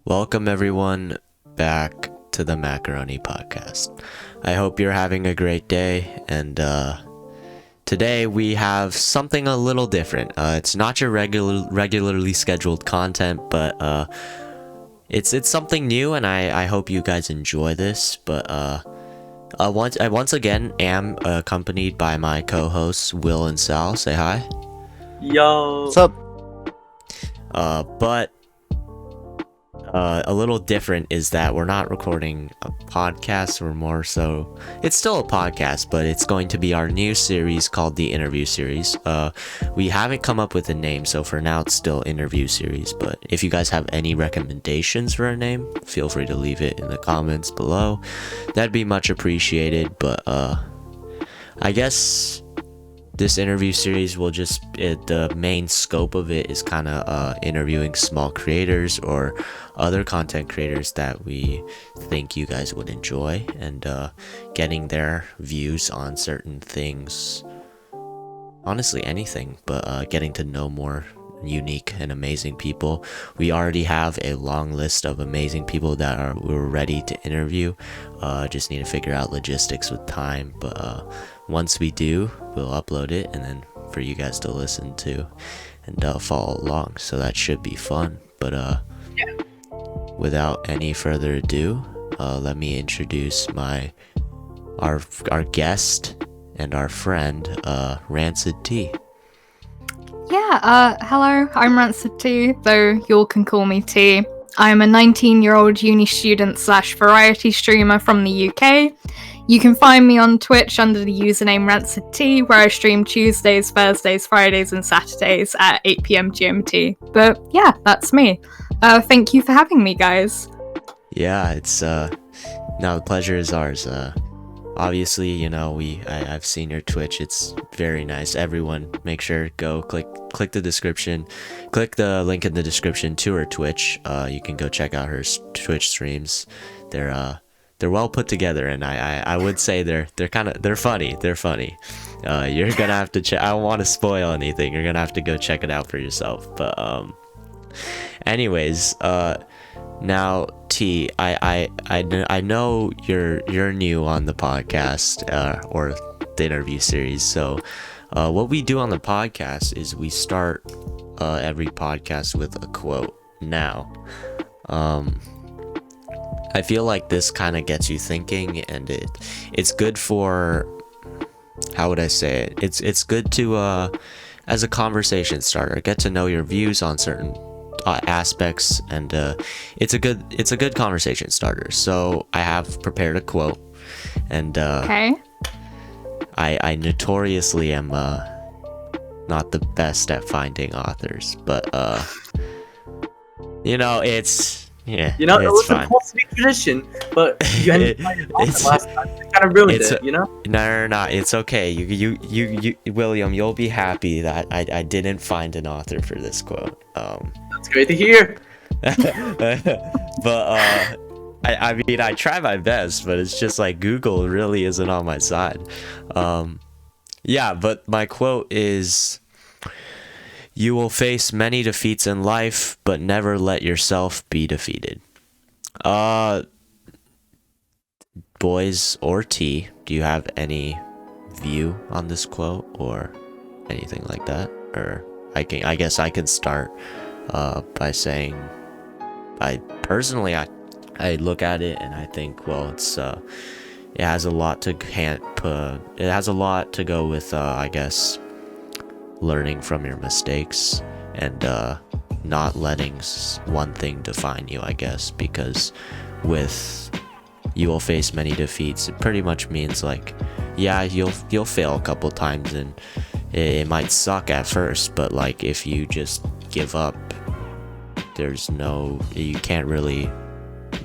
Welcome everyone back to the Macaroni podcast. I hope you're having a great day, and today we have something a little different. It's not your regularly scheduled content, but it's something new, and I hope you guys enjoy this. But I once again am accompanied by my co-hosts Will and Sal. Say hi. Yo. What's up? But a little different is that we're not recording a podcast. We're more so, it's still a podcast, but it's going to be our new series called the interview series. We haven't come up with a name, so for now it's still interview series. But if you guys have any recommendations for a name, feel free to leave it in the comments below. That'd be much appreciated. But I guess this interview series will the main scope of it is kind of interviewing small creators or other content creators that we think you guys would enjoy, and getting their views on certain things. Honestly, anything, but getting to know more unique and amazing people. We already have a long list of amazing people that we're ready to interview. Just need to figure out logistics with time, but once we do, we'll upload it and then for you guys to listen to and follow along. So that should be fun. But without any further ado, let me introduce our guest and our friend, Rancid Tea. Yeah, hello, I'm Rancid Tea, though you all can call me Tea. I'm a 19-year-old uni student / variety streamer from the UK. You can find me on Twitch under the username Rancid Tea, where I stream Tuesdays, Thursdays, Fridays, and Saturdays at 8 PM GMT. But yeah, that's me. Thank you for having me, guys. Yeah, it's the pleasure is ours. Obviously, you know, I've seen your Twitch. It's very nice. Everyone, make sure go click the description, click the link in the description to her Twitch. You can go check out her Twitch streams. They're well put together, and I would say they're funny. They're funny. You're gonna have to check. I don't want to spoil anything. You're gonna have to go check it out for yourself. But anyways, now T, I know you're new on the podcast or the interview series. So what we do on the podcast is we start every podcast with a quote. Now, I feel like this kind of gets you thinking, and it's good for, how would I say it? It's good to as a conversation starter, get to know your views on certain aspects, and it's a good conversation starter. So I have prepared a quote, and Okay. I notoriously am not the best at finding authors, but you know, it's yeah, You know, it it's was fine. supposed to be tradition, but you ended up finding it last time. It kind of ruined it, you know? No, it's okay. You, William, you'll be happy that I didn't find an author for this quote. That's great to hear. But I mean, I try my best, but it's just like Google really isn't on my side. Yeah, but my quote is, "You will face many defeats in life, but never let yourself be defeated." Boys or T, do you have any view on this quote or anything like that? Or I guess I can start by saying, I look at it and I think, well, it has a lot to go with I guess learning from your mistakes and not letting one thing define you, I guess, because with "you will face many defeats," it pretty much means like, yeah, you'll fail a couple times and it might suck at first, but like if you just give up, you can't really,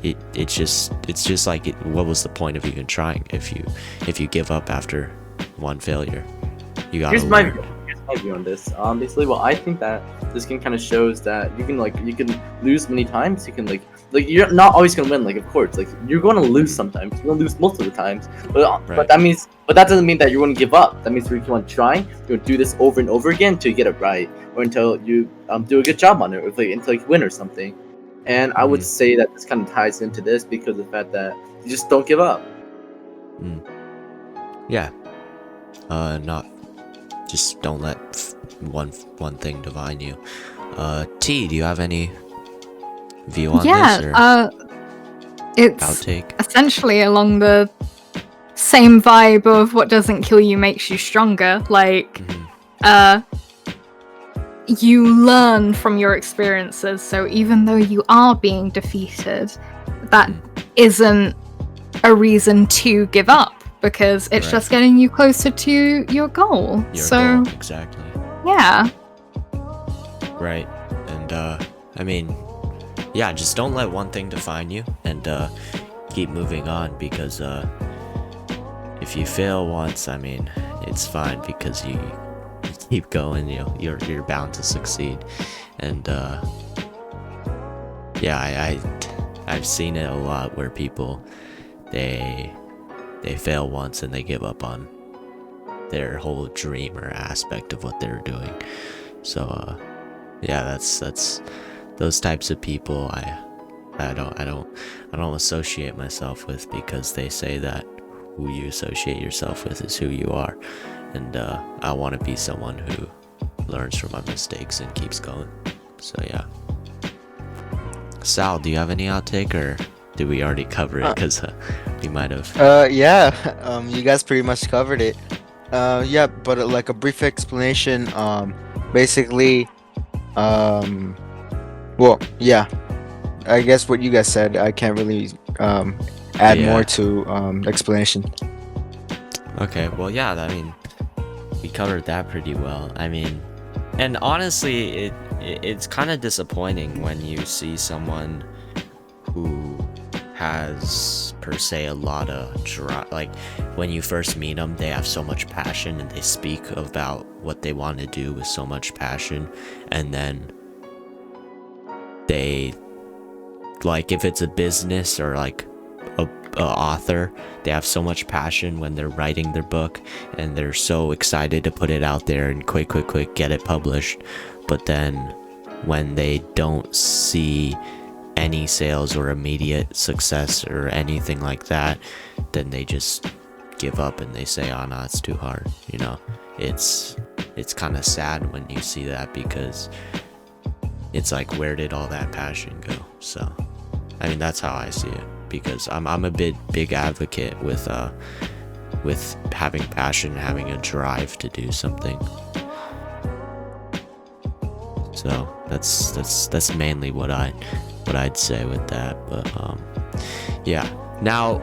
it's just like, what was the point of even trying if you give up after one failure? You gotta Here's my view on this. Basically, well, I think that this can kind of shows that you can lose many times. You can like you're not always gonna win. Like, of course, like you're going to lose sometimes. You're gonna lose most of the times. But Right. but that doesn't mean that you're going to give up. That means you keep on trying. You're going to do this over and over again until you get it right, or until you do a good job on it, or until you win or something. And I would say that this kind of ties into this because of the fact that you just don't give up. Yeah. Not just don't let one thing define you. T, do you have any view on this or it's outtake? essentially along the same vibe of what doesn't kill you makes you stronger. Like, you learn from your experiences, so even though you are being defeated, that isn't a reason to give up, because it's just getting you closer to your goal. Goal, exactly. Yeah. Right. And I mean, yeah, just don't let one thing define you, and keep moving on, because if you fail once, I mean, it's fine, because you keep going, you're bound to succeed. And yeah, I've seen it a lot where people they fail once and they give up on their whole dream or aspect of what they're doing. So yeah, that's those types of people I don't associate myself with, because they say that who you associate yourself with is who you are. And I want to be someone who learns from my mistakes and keeps going. So yeah. Sal, do you have any outtake, or did we already cover it? Because we might have. Yeah. You guys pretty much covered it. Yeah, but like a brief explanation. Basically, well, yeah. I guess what you guys said, I can't really add more to explanation. Okay. Well, yeah. I mean, we covered that pretty well. I mean, and honestly, it's kind of disappointing when you see someone who has, per se, a lot of like, when you first meet them, they have so much passion and they speak about what they want to do with so much passion, and then they, like, if it's a business or like a author, they have so much passion when they're writing their book, and they're so excited to put it out there and quick get it published. But then when they don't see any sales or immediate success or anything like that, then they just give up and they say, oh no, it's too hard. It's kind of sad when you see that, because it's like, where did all that passion go? So I mean, that's how I see it, because I'm a big advocate with having passion, having a drive to do something. So that's mainly what I'd say with that. But yeah. Now,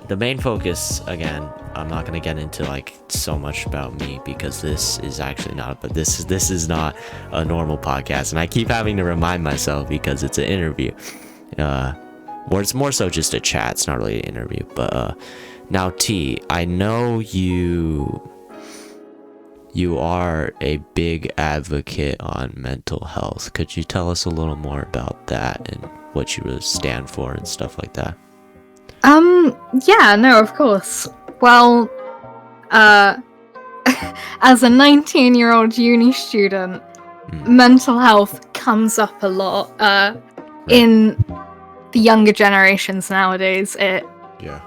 the main focus, again, I'm not gonna get into like so much about me, because this is actually not. But this is not a normal podcast, and I keep having to remind myself, because it's an interview. Or it's more so just a chat. It's not really an interview. But now, T, I know you are a big advocate on mental health. Could you tell us a little more about that and what you really stand for and stuff like that? Yeah, no, of course. Well, as a 19-year-old uni student, mental health comes up a lot. In the younger generations nowadays, it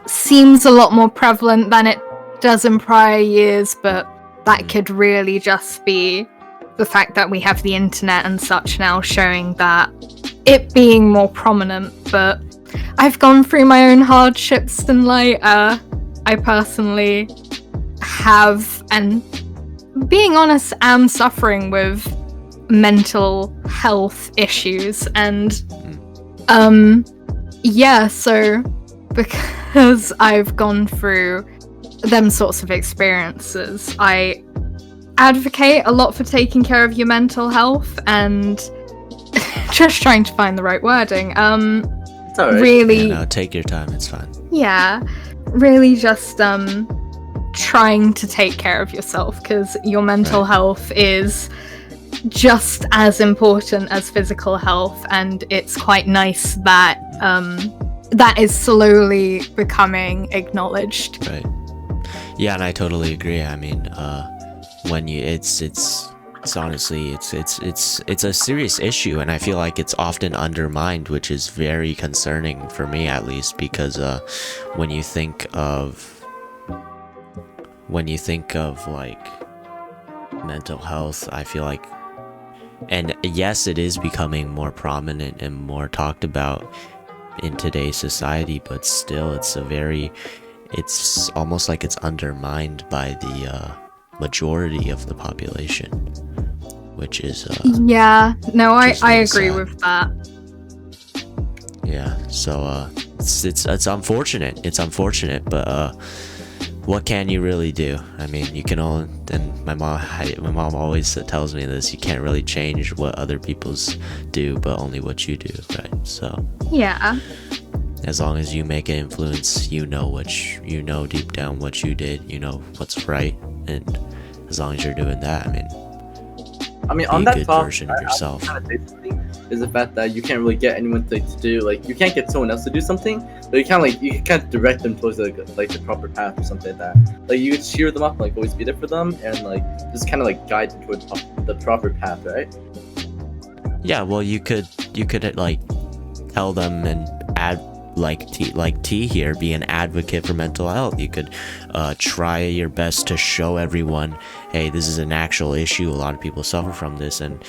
seems a lot more prevalent than it does in prior years, but that could really just be the fact that we have the internet and such now showing that it being more prominent. But I've gone through my own hardships in life. I personally have, and being honest, am suffering with mental health issues. And yeah, so because I've gone through them sorts of experiences, I advocate a lot for taking care of your mental health and just trying to find the right wording. It's alright. Really, no, take your time, it's fine. Yeah, really just trying to take care of yourself, because your mental health is just as important as physical health, and it's quite nice that that is slowly becoming acknowledged. Right. Yeah, and I totally agree. I mean, when you, it's It's honestly, it's a serious issue, and I feel like it's often undermined, which is very concerning for me, at least, because when you think of like mental health, I feel like, and yes, it is becoming more prominent and more talked about in today's society, but still, it's almost like it's undermined by the majority of the population, which is Yeah, no, I just really agree sad. with that. Yeah, so it's unfortunate. It's unfortunate, but what can you really do? I mean, you can only. And my mom always tells me this: you can't really change what other people's do, but only what you do, right? So Yeah. as long as you make an influence, you know deep down what you did, you know what's right, and as long as you're doing that, I mean, be on a that good thought, version of yourself. kind of say something is the fact that you can't really get anyone to do, like, you can't get someone else to do something, but you can direct them towards like the proper path or something like that. Like, you could cheer them up, like always be there for them, and like just kind of like guide them towards the proper path, right? Yeah, well, you could like tell them and add like T here, be an advocate for mental health. You could try your best to show everyone, hey, this is an actual issue. A lot of people suffer from this, and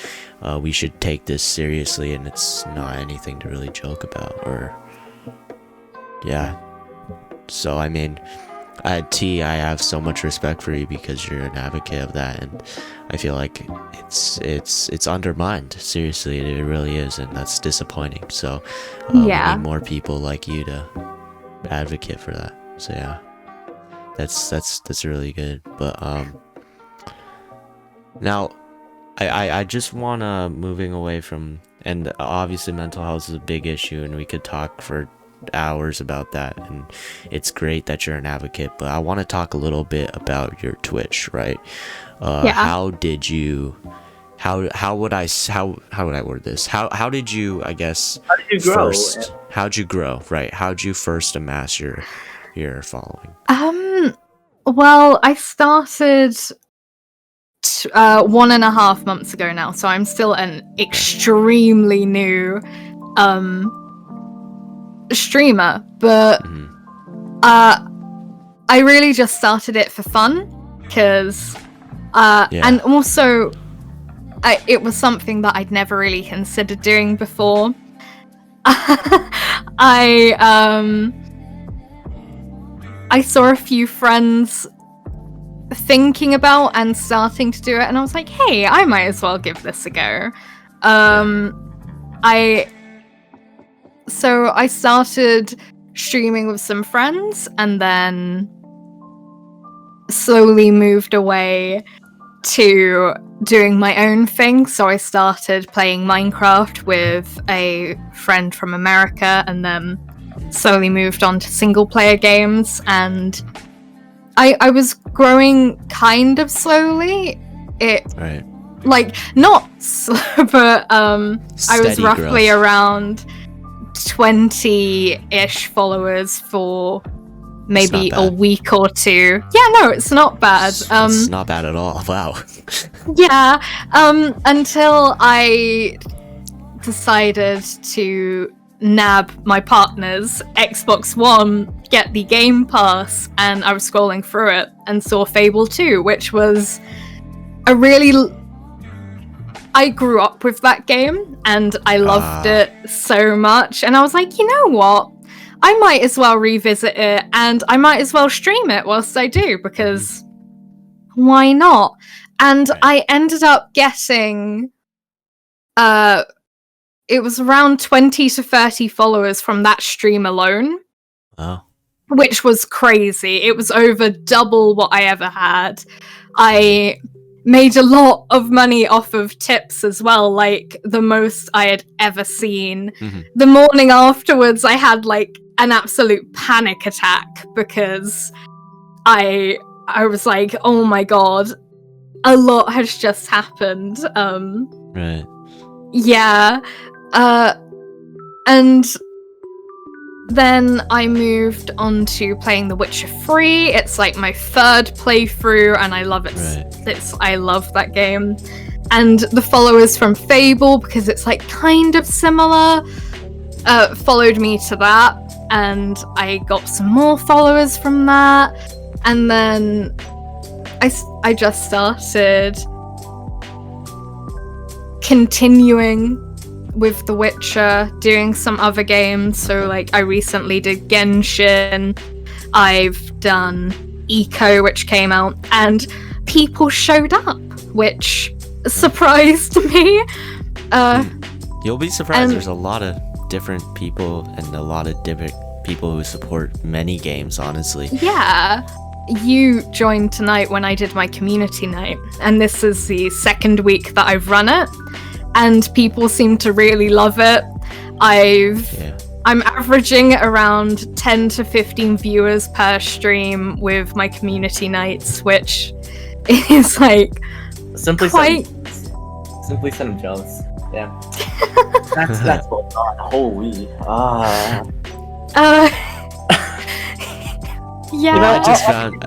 we should take this seriously, and it's not anything to really joke about. Or yeah. So I mean, T, I have so much respect for you because you're an advocate of that, and I feel like it's undermined. Seriously, it really is, and that's disappointing. So we Yeah. need more people like you to advocate for that. So yeah, that's really good. But now I just wanna, moving away from, and obviously mental health is a big issue, and we could talk for hours about that, and it's great that you're an advocate, but I want to talk a little bit about your Twitch, right? Yeah. How did you how would I word this? How did you, I guess, How did you grow? first, how'd you grow, right? How'd you first amass your following? Well, I started 1.5 months ago now, so I'm still an extremely new streamer, but I really just started it for fun, because and also it was something that I'd never really considered doing before. I saw a few friends thinking about and starting to do it, and I was like, hey, I might as well give this a go. So I started streaming with some friends, and then slowly moved away to doing my own thing. So I started playing Minecraft with a friend from America, and then slowly moved on to single player games, and I was growing kind of slowly. Right. Like, not slow, but I was Steady roughly growth. around 20-ish followers for maybe It's not a bad. week or two. Yeah, no, it's not bad. It's not bad at all. Wow. Yeah, until I decided to nab my partner's Xbox One, get the Game Pass, and I was scrolling through it and saw Fable 2, which was a really... I grew up with that game, and I loved it so much, and I was like, you know what? I might as well revisit it, and I might as well stream it whilst I do, because why not? And I ended up getting... it was around 20 to 30 followers from that stream alone. Oh. Which was crazy. It was over double what I ever had. I made a lot of money off of tips as well, like the most I had ever seen. The morning afterwards, I had like an absolute panic attack because I was like, oh my god, a lot has just happened. Right. Yeah. And then I moved on to playing The Witcher 3. It's like my third playthrough, and I love it. Right. I love that game. And the followers from Fable, because it's like kind of similar, followed me to that, and I got some more followers from that, and then I just started continuing with The Witcher, doing some other games. So like I recently did Genshin, I've done Eco, which came out, and people showed up, which surprised me. You'll be surprised. There's a lot of different people and a lot of different people who support many games, honestly. Yeah. You joined tonight when I did my community night, and this is the second week that I've run it, and people seem to really love it. I'm averaging around 10 to 15 viewers per stream with my community nights, which is like Simply quite... said, I'm jealous. Yeah. That's what not. Holy. Yeah. I just found.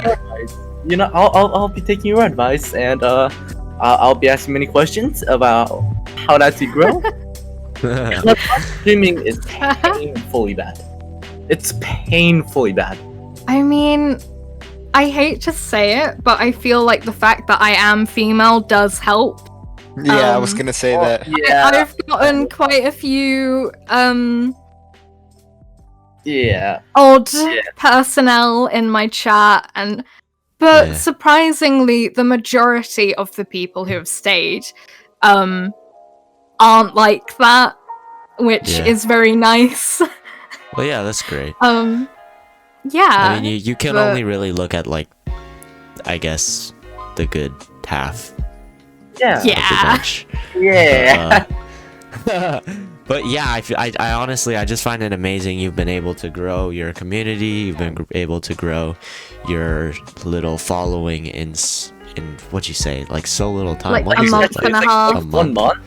I'll be taking your advice, and I'll be asking many questions about how to grow. Streaming is painfully bad. It's painfully bad. I mean, I hate to say it, but I feel like the fact that I am female does help. Yeah, I was gonna say that. Yeah. I've gotten quite a few odd personnel in my chat, but surprisingly the majority of the people who have stayed aren't like that, which is very nice. Well, yeah, that's great. Yeah. I mean, you can only really look at, like, I guess, the good half of the bunch. Yeah. But yeah, I honestly, I just find it amazing you've been able to grow your community, you've been able to grow your little following in what'd you say, like so little time? Like what a is it? month and a half. 1 month?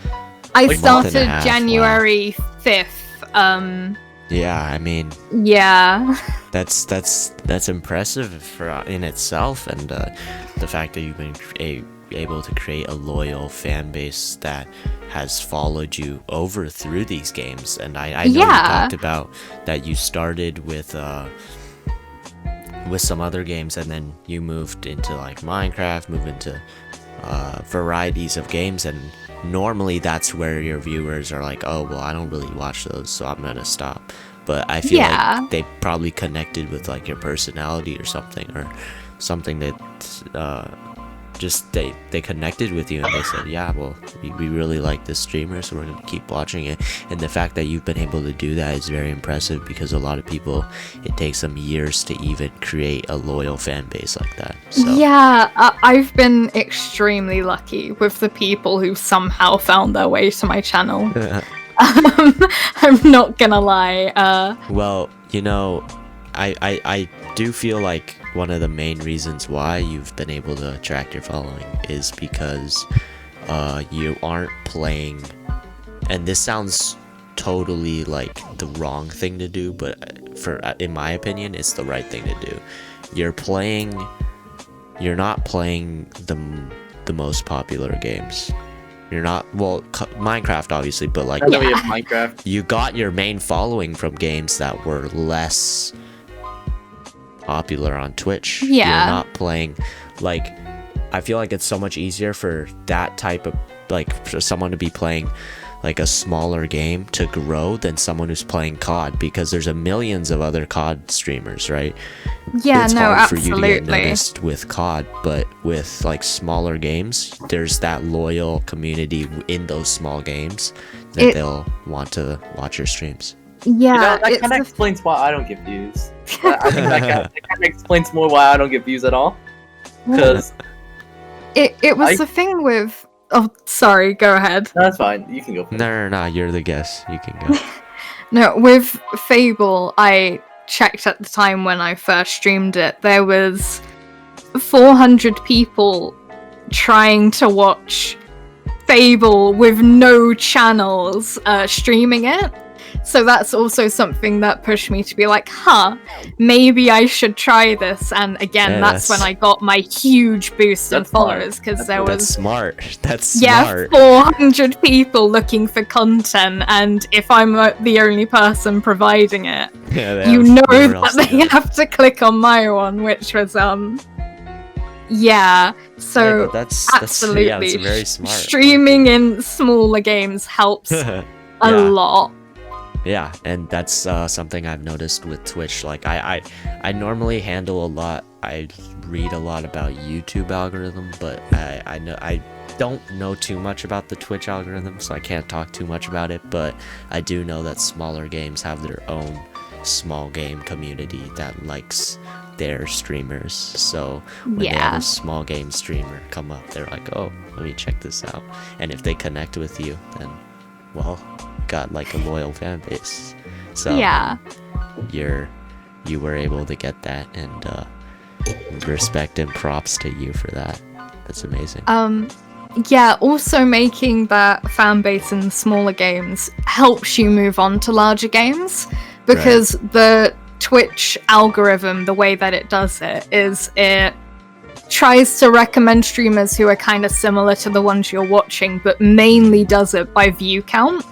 I Like started month and a half, January 5th. Yeah, I mean, Yeah. that's impressive in itself, and the fact that you've been able to create a loyal fan base that has followed you through these games. And I know you talked about that you started with some other games, and then you moved into like Minecraft, moved into varieties of games, and normally that's where your viewers are like, oh well, I don't really watch those, so I'm gonna stop. But I feel like they probably connected with like your personality or something that just they connected with you, and they said, yeah, well, we really like this streamer, so we're gonna keep watching it. And the fact that you've been able to do that is very impressive, because a lot of people, it takes them years to even create a loyal fan base like that. So Yeah, I've been extremely lucky with the people who somehow found their way to my channel. I'm not gonna lie. Well, you know, I do feel like one of the main reasons why you've been able to attract your following is because you aren't playing, and this sounds totally like the wrong thing to do, but in my opinion, it's the right thing to do. You're not playing the most popular games. You're not, well, Minecraft obviously, but like, I know we have Minecraft. you got your main following from games that were less popular on Twitch. Yeah. You're not playing, like, I feel like it's so much easier for that type of, like, for someone to be playing like a smaller game to grow than someone who's playing COD, because there's millions of other COD streamers, right? Yeah, It's no, hard for you absolutely. to get noticed with COD, but with like smaller games, there's that loyal community in those small games that they'll want to watch your streams. Yeah, that kind of explains why I don't get views. I think that kind of explains more why I don't get views at all. Because it was the thing with... Oh, sorry, go ahead. that's fine. You can go. No, you're the guest. You can go. No, with Fable, I checked at the time when I first streamed it, there was 400 people trying to watch Fable with no channels streaming it. So that's also something that pushed me to be like, maybe I should try this. And again, Yeah, that's when I got my huge boost in That's smart. followers, because there That's was smart. That's yeah, smart. 400 people looking for content, and if I'm the only person providing it, Yeah, they you have know nowhere that else to they go. have to click on my one, which was yeah. So Yeah, but that's absolutely, yeah, it's very smart. streaming in smaller games helps a Yeah. lot. Yeah, and that's something I've noticed with Twitch. Like I normally handle a lot. I read a lot about YouTube algorithm, but I don't know too much about the Twitch algorithm, so I can't talk too much about it. But I do know that smaller games have their own small game community that likes their streamers. So when they have Yeah. a small game streamer come up, they're like, oh, let me check this out. And if they connect with you, then well, got like a loyal fan base. So Yeah. you were able to get that, and respect and props to you for that. That's amazing. Yeah, also making that fan base in smaller games helps you move on to larger games, because the Twitch algorithm, the way that it does it is it tries to recommend streamers who are kind of similar to the ones you're watching, but mainly does it by view count.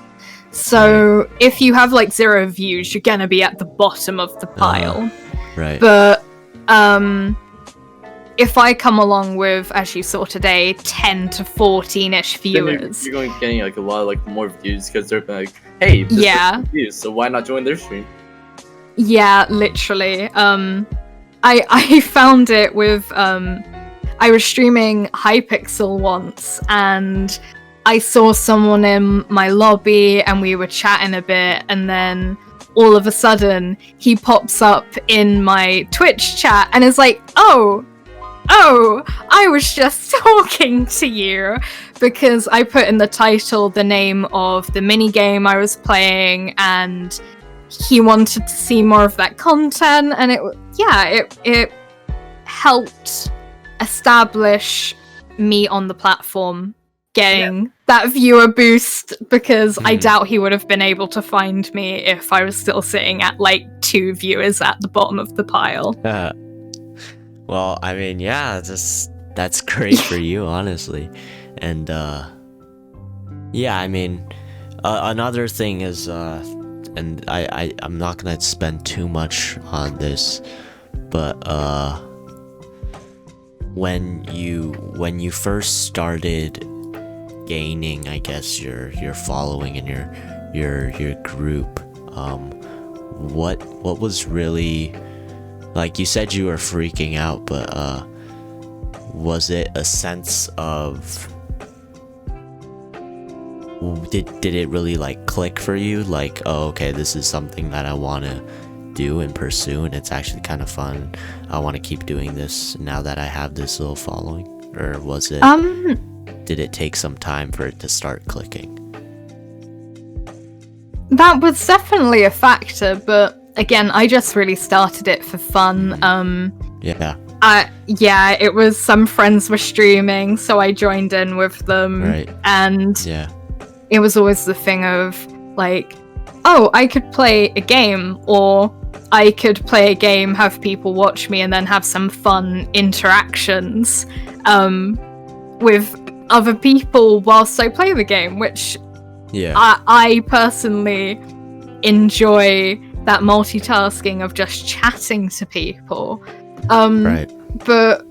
So if you have like 0 views, you're gonna be at the bottom of the pile. Right. But if I come along with, as you saw today, 10 to 14-ish viewers, You're going to getting like a lot of like more views because they're like, hey, this Yeah. person's views, so why not join their stream? yeah, literally. I found it with I was streaming Hypixel once, and I saw someone in my lobby, and we were chatting a bit, and then all of a sudden he pops up in my Twitch chat and is like, oh, I was just talking to you, because I put in the title the name of the mini game I was playing, and he wanted to see more of that content, and it helped establish me on the platform, getting that viewer boost, because I doubt he would have been able to find me if I was still sitting at like 2 viewers at the bottom of the pile. Well, I mean, yeah, that's great for you, honestly. And yeah, I mean, another thing is, and I'm not gonna spend too much on this, but when you first started gaining, I guess, your following and your group, what was really, like, you said you were freaking out, but was it a sense of, did it really like click for you, like, oh, okay, this is something that I want to do and pursue, and it's actually kind of fun, I want to keep doing this now that I have this little following? Or was it, did it take some time for it to start clicking? That was definitely a factor, but again, I just really started it for fun. Yeah. Yeah, it was, some friends were streaming, so I joined in with them. Right. And Yeah. it was always the thing of, like, oh, I could play a game, or I could play a game, have people watch me, and then have some fun interactions with other people whilst I play the game, which Yeah. I personally enjoy that multitasking of just chatting to people. Right. But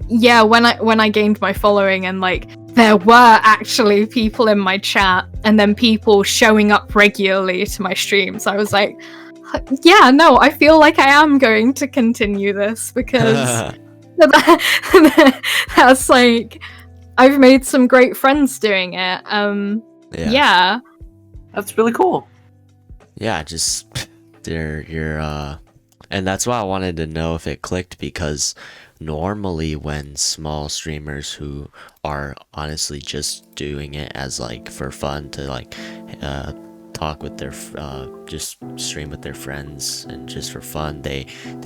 yeah, when I gained my following, and like there were actually people in my chat, and then people showing up regularly to my streams, I was like, yeah, no, I feel like I am going to continue this, because that's like, I've made some great friends doing it. Yeah. That's really cool. Yeah, just you're and that's why I wanted to know if it clicked, because normally when small streamers who are honestly just doing it as like for fun to like talk with their just stream with their friends and just for fun, they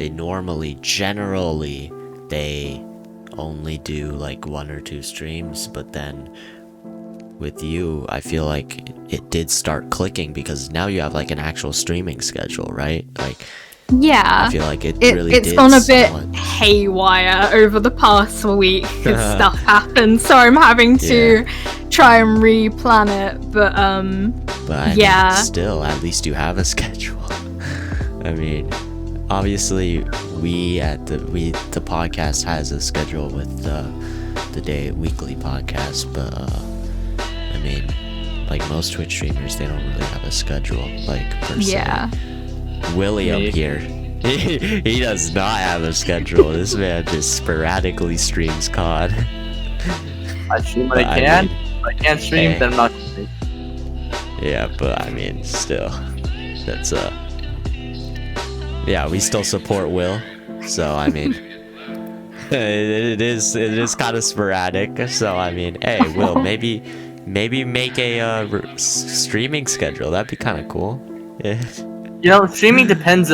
normally generally they only do like 1 or 2 streams, but then with you, I feel like it did start clicking because now you have like an actual streaming schedule, right? Like, Yeah. I feel like it's It's gone a bit haywire over the past week because stuff happened, so I'm having to try and replan it. But I mean, still, at least you have a schedule. I mean, obviously, the podcast has a schedule with the weekly podcast, but I mean, like most Twitch streamers, they don't really have a schedule, like per se. Yeah. William here, he does not have a schedule. This man just sporadically streams COD. I stream when I can. If I can't stream, then I'm not gonna stream. Yeah, but I mean, still, that's yeah, we still support Will. So I mean, it is kind of sporadic. So I mean, hey, Will, maybe make a streaming schedule. That'd be kind of cool. Yeah. You know, streaming depends.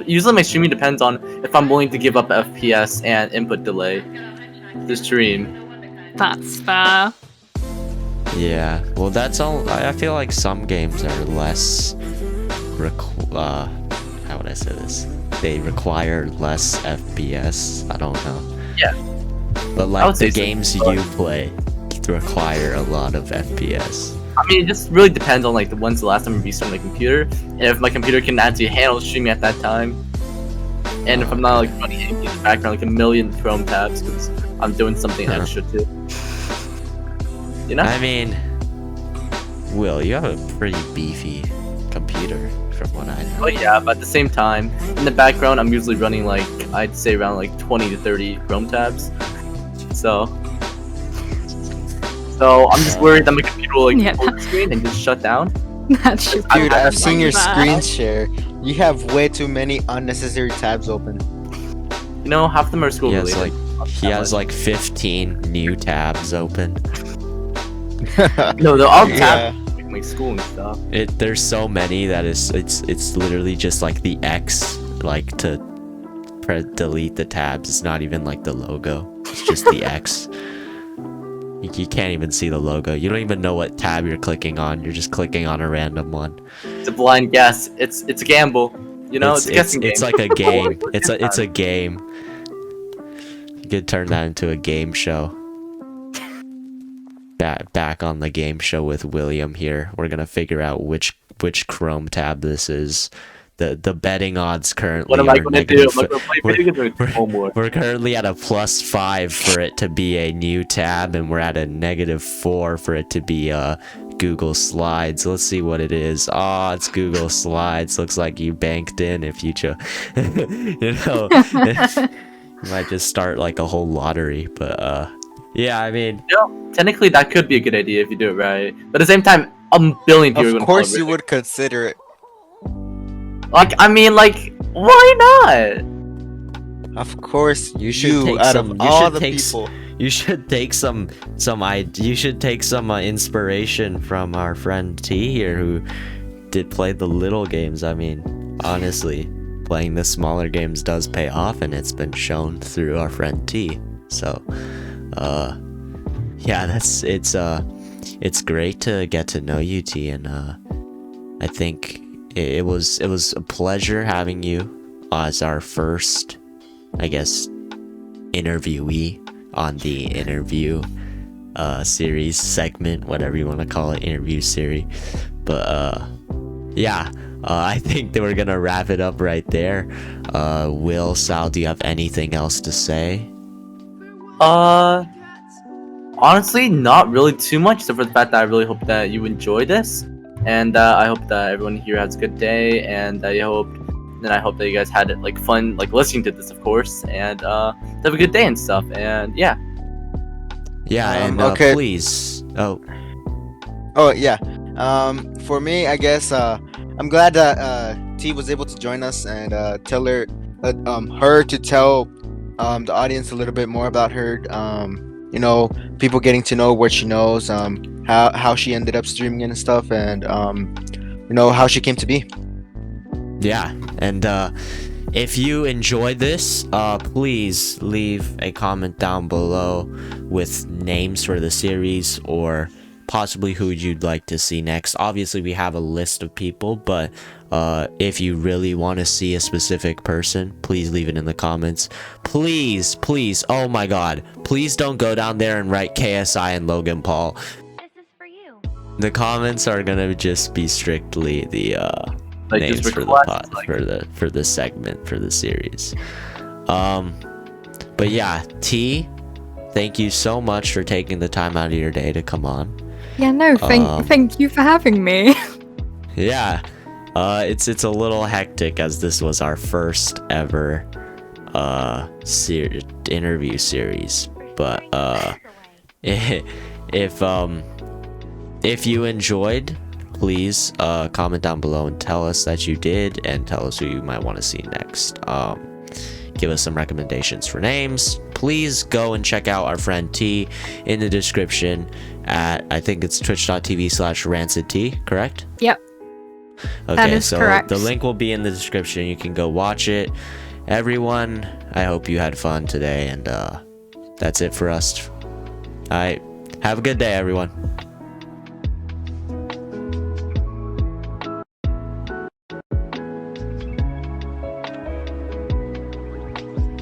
Usually, my streaming depends on if I'm willing to give up FPS and input delay to stream. That's fair. Yeah. Well, that's all. I feel like some games are less. How would I say this? They require less FPS. I don't know. Yeah. But like the games you play require a lot of FPS. I mean, it just really depends on like when's the last time I restarted my computer, and if my computer can actually handle streaming at that time, and if I'm not like running anything in the background like a million Chrome tabs because I'm doing something extra too. You know? I mean, Will, you have a pretty beefy computer from what I know. Oh yeah, but at the same time, in the background, I'm usually running like I'd say around like 20 to 30 Chrome tabs. So I'm just worried that my computer will like full screen and just shut down. That should be Dude, I've seen your screen share. You have way too many unnecessary tabs open. You know, half of them are school related. He has like 15 new tabs open. No, they're all tabs like my school and stuff. There's so many that it's literally just like the X, like to delete the tabs. It's not even like the logo. It's just the X. You can't even see the logo. You don't even know what tab you're clicking on. You're just clicking on a random one. It's a blind guess. It's a gamble. You know, it's a guessing game. It's like a game. It's a game. You could turn that into a game show. Back on the game show with William here. We're gonna figure out which Chrome tab this is. The betting odds currently what am I gonna do? We're currently at a +5 for it to be a new tab, and we're at a -4 for it to be Google Slides. Let's see what it is. Oh, it's Google Slides. Looks like you banked in if you chose. You know, you might just start like a whole lottery. But yeah, I mean, you know, technically that could be a good idea if you do it right. But at the same time, a billion people. Of course, you would consider it. Like, I mean, like, why not? Of course, you should take out some. Of all the people. You should take some inspiration from our friend T here, who did play the little games. I mean, honestly, playing the smaller games does pay off, and it's been shown through our friend T. So, yeah, it's great to get to know you, T, and I think. It was a pleasure having you as our first, I guess, interviewee on the interview series segment, whatever you want to call it, interview series. But yeah, I think that we're gonna wrap it up right there. Will, Sal, do you have anything else to say? Honestly, not really too much, except for the fact that I really hope that you enjoy this. And I hope that everyone here has a good day, and I hope that you guys had like fun, like listening to this, of course, and have a good day and stuff. And yeah. And okay. Please. Oh yeah. For me, I guess I'm glad that T was able to join us and tell her to tell the audience a little bit more about her. You know, people getting to know what she knows, how she ended up streaming and stuff, and you know, how she came to be. Yeah, and if you enjoyed this, please leave a comment down below with names for the series or possibly who you'd like to see next. Obviously, we have a list of people, but if you really want to see a specific person, please leave it in the comments. Please, please, oh my god, please don't go down there and write KSI and Logan Paul. This is for you. The comments are gonna just be strictly the Like, names just for the requests, pod, like- for the segment, for the series. But yeah, T, thank you so much for taking the time out of your day to come on. Yeah, no, thank you for having me. Yeah, it's a little hectic as this was our first ever interview series. But if you enjoyed, please comment down below and tell us that you did, and tell us who you might want to see next. Give us some recommendations for names. Please go and check out our friend T in the description at, I think it's twitch.tv/Rancid Tea, correct? Yep. Okay, That is so correct. the link will be in the description. You can go watch it. Everyone, I hope you had fun today, and that's it for us. All right, have a good day, everyone.